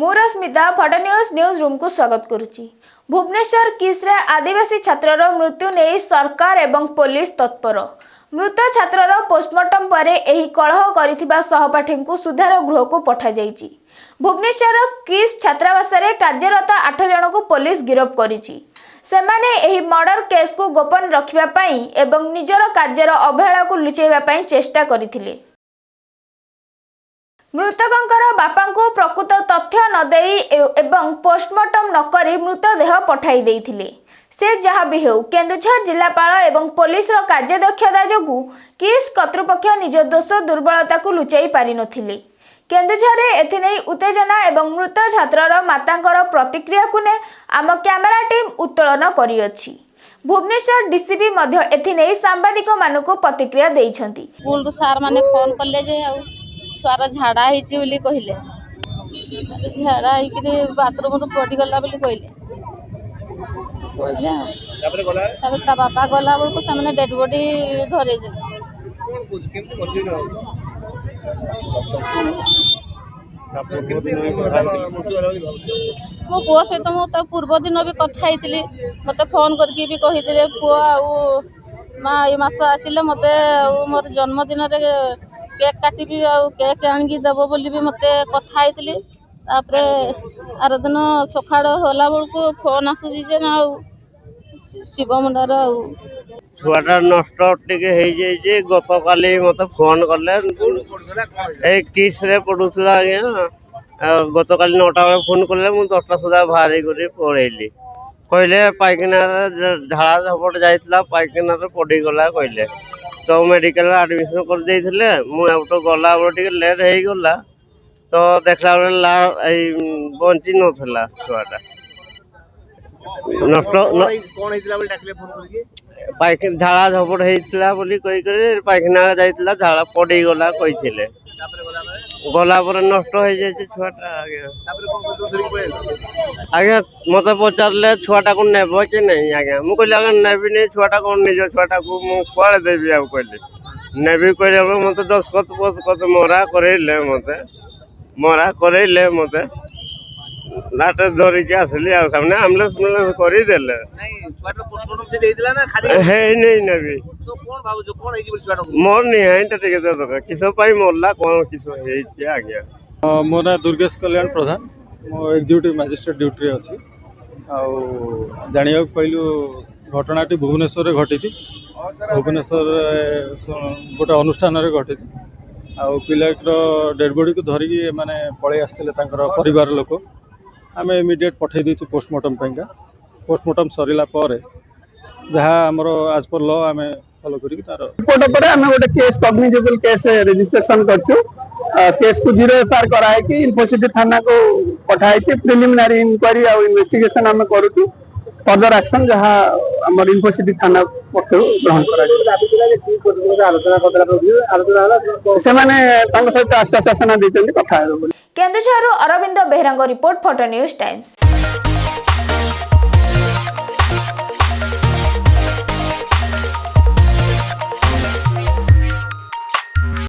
ମୁଁ Rashmita photo news room को स्वागत करुच्ची। भुवनेश्वर किस्रे आदिवासी छात्रर मृत्यु नहीं सरकार एवं पुलिस तत्पर। मृत छात्रर पोस्टमार्टम पर एही कलह करिथिबा सहपाठी को सुधार गृह को पठा जाइछि। भुवनेश्वर किस छात्रावास रे कार्यरत 8 जन को पुलिस गिरफ्त करिछि। सेमाने एही मर्डर केस को गोपन रखिबा पई एवं निजर कार्यर अवहेला को लुचेबा पई चेष्टा करिथिले। मृतकंकर बापा को प्रकृत तथ्य न देई एवं पोस्टमार्टम नकरी मृतदेह पठाई देइथिले। से जहाँ भी हो केन्दुझर जिलापाल एवं पुलिस रो कार्यदक्षता जोगु किस कर्तृपक्ष निज दोष दुर्बलता को लुचाई पारि नथिले। केन्दुझर एथिनै उत्तेजना एवं मृत छात्रर मातांकर प्रतिक्रिया को ने आम कैमेरा टीम उत्तोलन करियछि। भुवनेश्वर डीसीपी मध्य एथिनै सांबादिक मानको प्रतिक्रिया देइछन्ति। स्कूल सार माने फोन करले जे छुआर झाड़ा होइछि कहले झाड़ा होइकि बाथरूम पड़ी गला कहले ता बापा गला बेलू से डेड बॉडी धरे मो पुओ सहित मुझे पूर्व दिन भी कथा मत फोन करके भी कही पुओ माँ ये मास आसिले मत मोर जन्मदिन केक काटिबी आ केक आनिकी देव बोली भी मत कथा आर दिन सकाळ होला बेलू फोन आसूजी जे ना शिव मुंडार छुआटा नष्ट टे गत काली मत फोन कले किस रे पढ़ुला आज्ञा गत काली 9टा बेले फोन कले मुझे 10टा सुधा बाहर कर पढ़ेली कहले पाइखाना झाड़ा झपट जाइला पाइखाना पड़गला कहले तो मेडिकल एडमिशन कर देइथिले मुझे गला टे लेट हो गला तो देखला बंची नथला छुआटा नष्ट पाइखाना झाड़ा झपट होता बोली पाइखाना जाइला झाड़ा पड़गला कही गला पर नष्ट हो जाए छुआटा आज्ञा मत पचारे छुआटा को नेब कि नहीं आज्ञा मुझे कहली आज्ञा नेबिनी छुआटा कौन निज छुआटा को मुझे देवी आ कहली नेबी कहले मत दस्खत मरा करैले मत लाट धरिकी आसली सामने एम्बुलेंस करदेले मोर निहाईटा टे दरकार किस मरला कौन किस आज्ञा मो ना दुर्गेश कल्याण प्रधान मो एग्जीक्यूटिव मजिस्ट्रेट ड्यूटी अच्छी जाना पाइलु घटनाटी भुवनेश्वर घटी भुवनेश्वर गोटे अनुष्ठान घटी पिलाटर डेड बॉडी को धरिकी माने पलि आसते परिवार लोक आम इमिडिएट पठे देचु पोस्टमार्टम पाइका पोस्टमार्टम सरला जहाँ आमर आज पर लॉ आम फॉलो करिक तार रिपोर्ट पर आम गोटे केस कॉग्निजेबल केस रजिस्ट्रेशन करछु केस को 0 FIR कराए कि इन्फोसिटी थाना को पठाई छी प्रिलिमिनरी इंक्वायरी आ इन्वेस्टिगेशन आम करूछु फर्दर एक्शन जहाँ आमर इन्फोसिटी थाना पक्षरु ग्रहण करा आलोचना से माने तांग सहित आश्वासन देचंदी कथा Kendujhar Arvind Behera report photo news times.